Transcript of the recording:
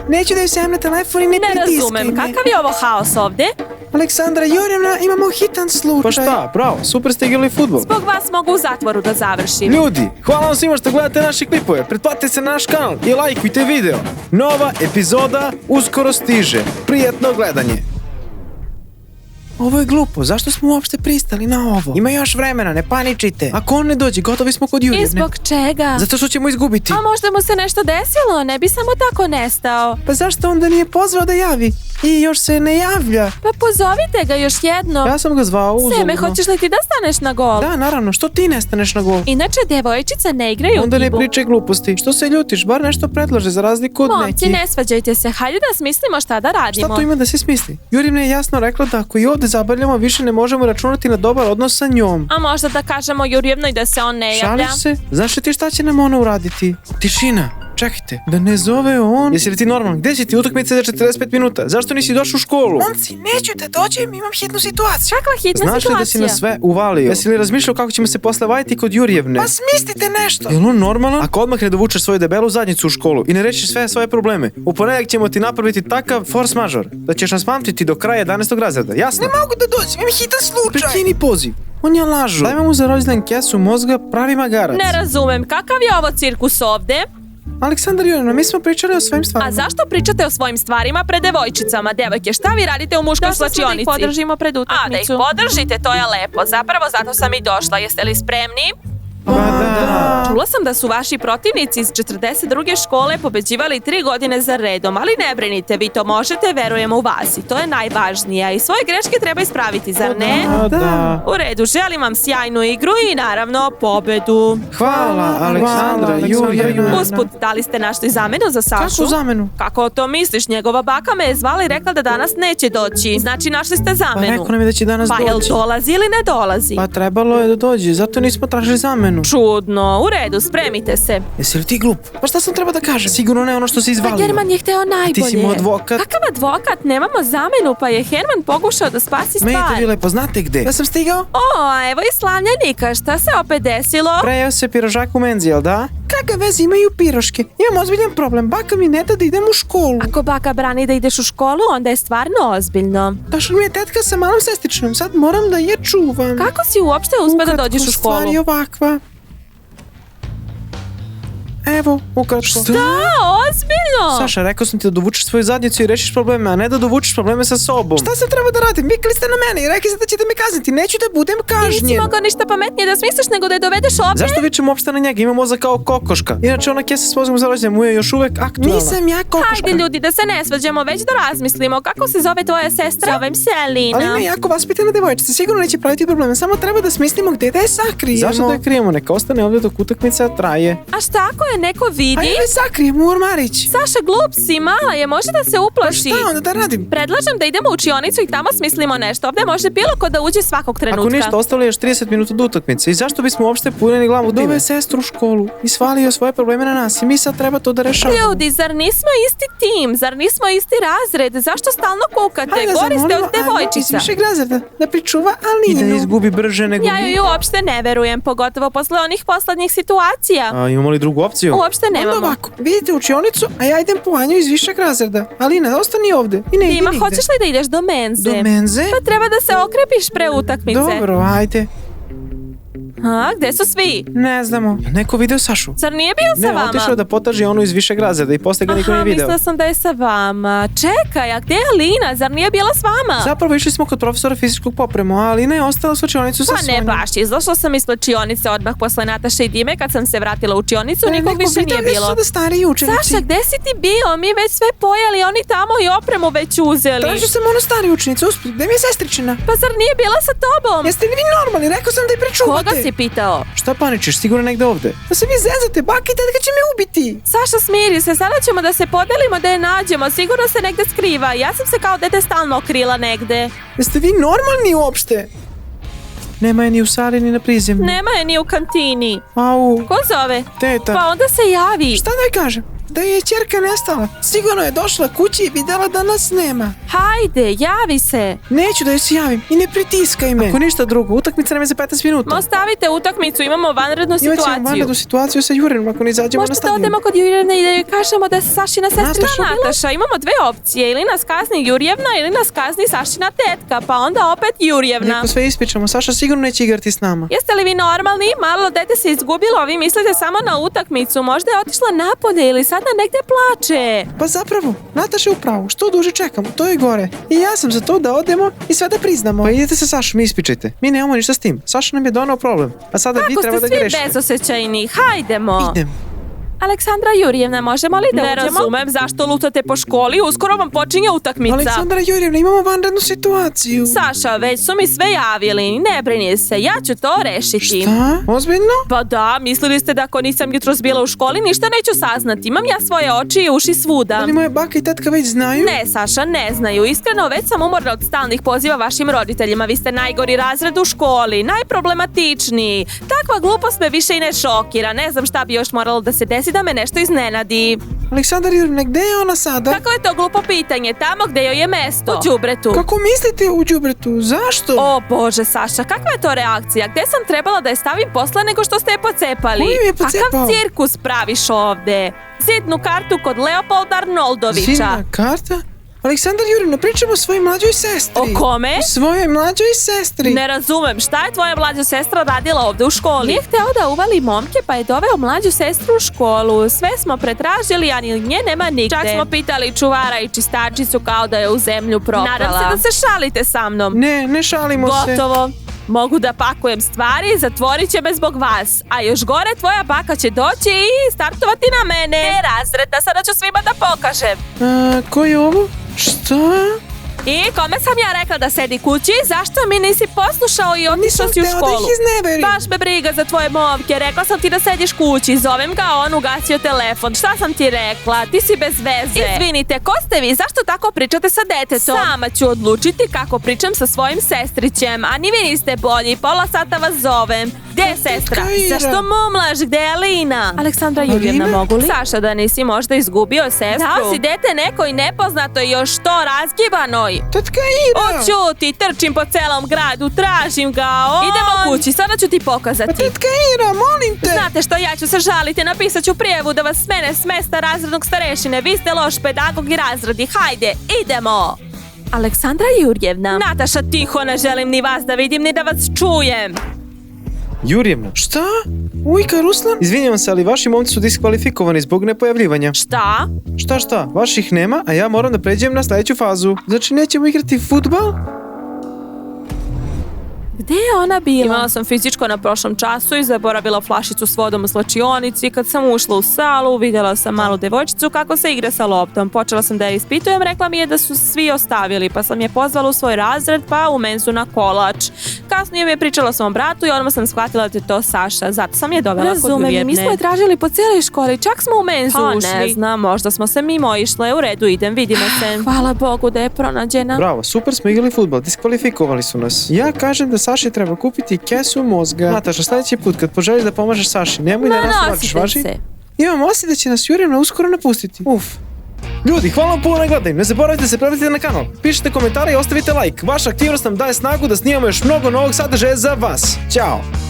Neću da joj se na telefon i ne pritiskaj me. Ne razumem, kakav je ovo haos ovde? Aleksandra Jurijevna, imamo hitan slučaj. Pa šta, bravo, super ste igrali fudbal. Zbog vas mogu u zatvoru da završim. Ljudi, hvala vam svima što gledate naše klipove. Pretplatite se na naš kanal i lajkujte video. Nova epizoda uskoro stiže. Prijatno gledanje. Ovo je glupo, zašto smo uopšte pristali na ovo? Ima još vremena, ne paničite. Ako on ne dođe, gotovi smo kod I Jurijevne. zbog čega? Zato što ćemo izgubiti. A možda mu se nešto desilo, ne bi samo tako nestao. Pa zašto onda nije pozvao da javi? I još se ne javlja. Pa pozovite ga još jednom. Ja sam ga zvao uzaludno. Seme, hoćeš li ti da staneš na gol? Da, naravno, što ti ne staneš na gol? Inače, devojčice ne igraju Onda ne gibu. pričaj gluposti. Što se ljutiš, bar nešto predlože za razliku od Momci, nekih. ne svađajte se, hajde da smislimo šta da radimo. Šta to ima da se smisli? Jurijevna je jasno rekla da ako i ovde zabavljamo, više ne možemo računati na dobar odnos sa njom. A možda da kažemo Jurijevnoj da se on ne javlja? Šališ se? Znaš li ti šta će nam ona uraditi? Tišina. Čekajte, da ne zove on. Jesi li ti normalan? Gde si ti? Utakmica za 45 minuta. Zašto nisi došao u školu? Momci, neću da dođem, imam hitnu situaciju. Kakva hitna Znaš li situacija? da si na sve uvalio? Jesi li razmišljao kako ćemo se posle vajiti kod Jurijevne? Pa smislite nešto. Jel on normalan? Ako odmah ne dovučeš svoju debelu zadnjicu u školu i ne rešiš sve svoje probleme, u ponedjeljak ćemo ti napraviti takav force major da ćeš nas pamtiti do kraja 11. razreda. Jasno? Ne mogu da dođem, imam hitan slučaj. Prekini poziv. On je lažu. Dajmo mu za rođendan kesu mozga, pravi magarac. Ne razumem, kakav je ovo cirkus ovde? Aleksandar Jurijevna, mi smo pričali o svojim stvarima. A zašto pričate o svojim stvarima pred devojčicama? Devojke, šta vi radite u muškoj slačionici? Da ih podržimo pred A, da ih utakmicu. podržite, to je lepo. Zapravo zato sam i došla. Jeste li spremni? Pa da. Čula sam da su vaši protivnici iz 42. škole pobeđivali 3 godine za redom, ali ne brinite, vi to možete, verujemo u vas i to je najvažnije. I svoje greške treba ispraviti, zar ne? Da. U redu, želim vam sjajnu igru i naravno pobedu. Hvala, Aleksandra Jurijevna. Usput, da li ste našli zamenu za Sašu? Kakvu zamenu? Kako to misliš? Njegova baka me je zvala i rekla da danas neće doći. Znači, našli ste Pa zamenu. rekao nam je da će danas Pa jel doći. dolazi ili ne dolazi? Pa trebalo je da dođe, zato nismo tražili zamenu. Čudno, u redu, spremite se. Jesi li ti glup? Pa šta sam treba da kažem? Sigurno ne ono što se izvalio. German je hteo najbolje. Ti si mu advokat. Kakav advokat? Nemamo zamenu, pa je Herman pokušao da spasi Meni stvar. to vi lepo, znate gde? Ja sam stigao? O, a evo i slavljenika, šta se opet desilo? Prejeo se pirožak u menzi, jel da? Kakve veze imaju piroške? Imam ozbiljan problem, baka mi ne da idem u školu. Ako baka brani da ideš u školu, onda je stvarno ozbiljno. Došla mi je tetka sa malom sestričnom, sad moram da je čuvam. Kako si uopšte uspeo da dođeš u školu? Stvar je ovakva. Evo, ukratko. Da, ozbiljno! Saša, rekao sam ti da dovučeš svoju zadnjicu i rešiš probleme, a ne da dovučeš probleme sa sobom. Šta sam treba da radim? Vikali ste na mene i rekli ste da ćete me kazniti. Neću da budem Nisi kažnjen. mogao ništa pametnije da smisliš nego da je dovedeš ovdje? Zašto vičemo uopšte na njega? Ima mozak kao kokoška. Inače, ona kesa s mozgom za rođendan mu je još uvek aktualna. Nisam ja kokoška. Hajde ljudi, da se ne svađamo, već da razmislimo. Kako se zove tvoja sestra? Zovem se Alina. Ali ima jako vaspitana devojčica, sigurno neće praviti probleme. Samo treba da smislimo gde da je sakrijemo. Zašto da je krijemo? Neka ostane ovdje dok utakmica traje. A šta ako je neko vidi? Ajde da je sakrijemo u ormarić. Saša, glup si, mala je, može da se uplaši. Šta onda da radim? Predlažem da idemo u učionicu i tamo smislimo nešto. Ovdje može bilo ko da uđe svakog trenutka. Ako ništa, ostalo je još 30 minuta do utakmice. I zašto bismo uopšte punili glavu time? Dove sestru u školu i svalio svoje probleme na nas i mi sad treba to da rešavamo. Ljudi, zar nismo isti tim? Zar nismo isti razred? Zašto stalno kukate? Hajde, Gori ste zamolimo od devojčica. iz višeg razreda da pričuva I da Alinu. izgubi brže nego Ja mi. joj uopšte ne verujem, pogotovo posle onih poslednjih situacija. A imamo li drugu opciju? Uopšte Onda nemamo. ovako, vidite učionicu, a ja idem po Anju iz višeg razreda. Alina, ostani ovde i ne idi Dima, nigde. hoćeš li da ideš do menze? Do menze? Pa treba da se okrepiš pre utakmice. Dobro, ajde. A, gde su svi? Ne znamo. Neko video Sašu? Zar nije bio sa Ne, vama? otišao je da potraži onu iz višeg razreda i posle ga niko nije video. mislila sam da je sa vama. Čekaj, a gde je Alina? Zar nije bila s vama? Zapravo išli smo kod profesora fizičkog popremu, a Alina je ostala u slačionicu sa Pa ne Sonjom. baš, izašla sam iz slačionice odmah posle Nataše i Dime. Kad sam se vratila u učionicu, nikog Neko više video nije gde su bilo. sada stariji učenici. Saša, gde si ti bio? Mi već sve pojeli, oni tamo i opremu već uzeli. Tražio sam onu stariju učenicu, usput, gde mi je sestričina? Pa zar nije bila sa tobom? Jeste li vi normalni? Rekao sam da je pričuvate. Koga si pitao? Šta paničiš? Sigurno negde ovde. Da se vi zezate, baka i tetka će me ubiti. Saša, smiri se, sada ćemo da se podelimo da je nađemo, sigurno se negde skriva. Ja sam se kao dete stalno krila negde. Jeste vi normalni uopšte? Nema je ni u sali ni na prizemlju. Nema je ni u kantini. Au, Ko zove? teta. Pa onda se javi. Šta da joj kažem? da je ćerka nestala. Sigurno je došla kući i vidjela da nas nema. Hajde, javi se. Neću da joj se javim i ne pritiskaj me. Ako ništa drugo, utakmica nam je za 15 minuta. Ostavite utakmicu, imamo vanrednu Imat ćemo situaciju. vanrednu situaciju sa Jurinom ako ne izađemo na Možda da stadion. odemo kod Jurjevne i da joj kažemo da je Sašina sestra. Nataša, Nataša, imamo dve opcije. Ili nas kazni Jurjevna ili nas kazni Sašina tetka, pa onda opet Jurjevna. Ako sve ispričamo, Saša sigurno neće igrati s nama. Jeste li vi normalni? Malo dete se izgubilo, vi mislite samo na utakmicu. Možda je otišla napolje ili sada negdje plače. Pa zapravo, Nataša je u pravu. Što duže čekamo, to je gore. I ja sam za to da odemo i sve da priznamo. Pa idete sa Sašom i ispričajte. Mi nemamo ništa s tim. Saša nam je donao problem. A sada vi Kako treba da ste svi grešite. bezosjećajni? Hajdemo. Idem. Aleksandra Jurjevna, možemo li da uđemo? Ne razumem zašto lutate po školi, uskoro vam počinje utakmica. Aleksandra Jurjevna, imamo vanrednu situaciju. Saša, već su mi sve javili, ne brini se, ja ću to rešiti. Šta? Ozbiljno? Pa da, mislili ste da ako nisam jutros bila u školi, ništa neću saznati. Imam ja svoje oči i uši svuda. Ali moja baka i tetka već znaju? Ne, Saša, ne znaju. Iskreno, već sam umorna od stalnih poziva vašim roditeljima. Vi ste najgori razred u školi, najproblematičniji. Takva glupost me više i ne šokira. Ne znam šta bi još moralo da se desi da me nešto iznenadi. Aleksandra Jurjevna, gde je ona sada? Kako je to glupo pitanje? Tamo gde joj je mesto. U đubretu. Kako mislite u đubretu? Zašto? O Bože, Saša, kakva je to reakcija? Gde sam trebala da je stavim posle nego što ste je pocepali? Ko ju je pocepao? Kakav cirkus praviš ovde? Zidnu kartu kod Leopolda Arnoldovića. Zidna karta? Aleksandra Jurjevna, pričamo o svojoj mlađoj sestri. O kome? O svojoj mlađoj sestri. Ne razumem, šta je tvoja mlađa sestra radila ovde u školi? Nije hteo da uvali momke pa je doveo mlađu sestru u školu. Sve smo pretražili, a ni nje nema nigde. Čak smo pitali čuvara i čistačicu kao da je u zemlju propala. Nadam se da se šalite sa mnom. Ne šalimo se. Gotovo. Mogu da pakujem stvari, zatvorit će me zbog vas. A još gore, tvoja baka će doći i startovati na mene. Razredna, sada ću svima da pokažem. Ko je ovo? Šta? I kome sam ja rekla da sedi kući? Zašto mi nisi poslušao i otišao si u Nisam hteo školu? da ih izneverim. Baš me briga za tvoje momke. Rekla sam ti da sediš kući. Zovem ga, on ugasio telefon. Šta sam ti rekla? Ti si bez veze. Izvinite, ko ste vi? Zašto tako pričate sa detetom? Sama ću odlučiti kako pričam sa svojim sestrićem. A ni vi niste bolji. Pola sata vas zovem. Gde je sestra? Ira. Zašto mumlaš? Gde je Lina? Aleksandra Jurjevna, Lina? mogu li? Saša, da nisi možda izgubio sestru? Dao si dete nekoj nepoznatoj, još to razgibanoj. Tetka Ira. Oćuti, trčim po celom gradu, tražim ga, Idemo kući, sada ću ti pokazati. Pa tetka Ira, molim te. Znate što, ja ću se žaliti, napisat ću prijavu da vas smene s mesta razrednog starešine. Vi ste loš pedagog i razredi, hajde, idemo! Aleksandra Jurjevna. Nataša, tiho, ne želim ni vas da vidim, ni da vas čujem. Jurjevna. Šta? Ujka Ruslan? Izvinjavam se, ali vaši momci su diskvalifikovani zbog nepojavljivanja. Šta? Šta? Vaših nema, a ja moram da pređem na sledeću fazu. Znači nećemo igrati fudbal? Gde je ona bila? Imala sam fizičko na prošlom času i zaboravila flašicu s vodom u slačionici. Kad sam ušla u salu, vidjela sam malu devojčicu kako se igra sa loptom. Počela sam da je ispitujem, rekla mi je da su svi ostavili, pa sam je pozvala u svoj razred, pa u menzu na kolač. Kasnije mi je pričala svom bratu i odmah sam shvatila da je to Saša, zato sam je dovela kod Jurjevne. Mi smo je tražili po cijeloj školi, čak smo u menzu ušli. Ne znam, možda smo se mimo išle, u redu, idem, vidimo se. Hvala Bogu da je pronađena. Bravo, super smo igrali fudbal, diskvalifikovali su nas. Ja kažem da Saši treba kupiti kesu mozga. Nataša, sledeći put kad poželiš da pomažeš Saši, nemoj da nas uvlačiš, važi? Imam osjećaj da će nas Jurjevna uskoro napustiti. Ljudi, hvala vam puno na gledanju. Ne zaboravite da se pretplatite na kanal. Pišite komentare i ostavite like. Vaša aktivnost nam daje snagu da snimamo još mnogo novog sadržaja za vas. Ćao!